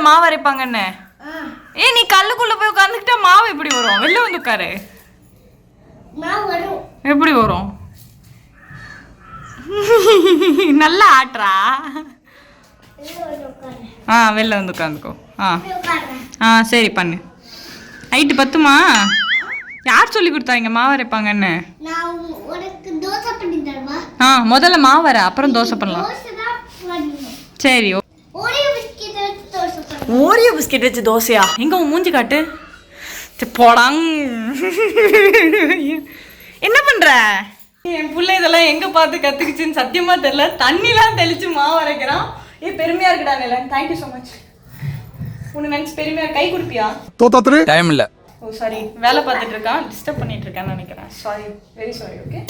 மாவு அரைப்பாங்கன்னு. ஏ நீ கல்லுக்குள்ள போய் உட்காந்துக்கிட்டா மாவு எப்படி வரும்? வெளில வந்து உட்காரு. எப்படி வரும்? நல்லா ஆட்டுறா. வெளில வந்து உட்காந்துக்கோ. சரி பண்ணு. ஹைட்டு பத்துமா? யார் சொல்லி கொடுத்தாங்க மாவு அரைப்பாங்கன்னு? முதல்ல மாவு அரை, அப்புறம் தோசை பண்ணலாம். சரி. ஓரியோ பிஸ்கெட் வச்சு தோசையா? எங்க உன் மூஞ்சி காட்டு. போடாங். என்ன பண்ற? என் பிள்ளை இதெல்லாம் எங்க பார்த்து கத்துக்குச்சுன்னு சத்தியமா தெரியல. தண்ணிலாம் தெளிச்சு மாவு அரைக்கிறான். பெருமையா இருக்குடா நிலன். Thank you so much. உன்னை நினைச்சு பெருமையா. கை கொடுப்பியா? டைம் இல்ல. ஓ சாரி, வேலை பார்த்துட்டு இருக்கான், டிஸ்டர்ப் பண்ணிட்டு இருக்கான்னு நினைக்கிறேன். Sorry, very sorry. ஓகே.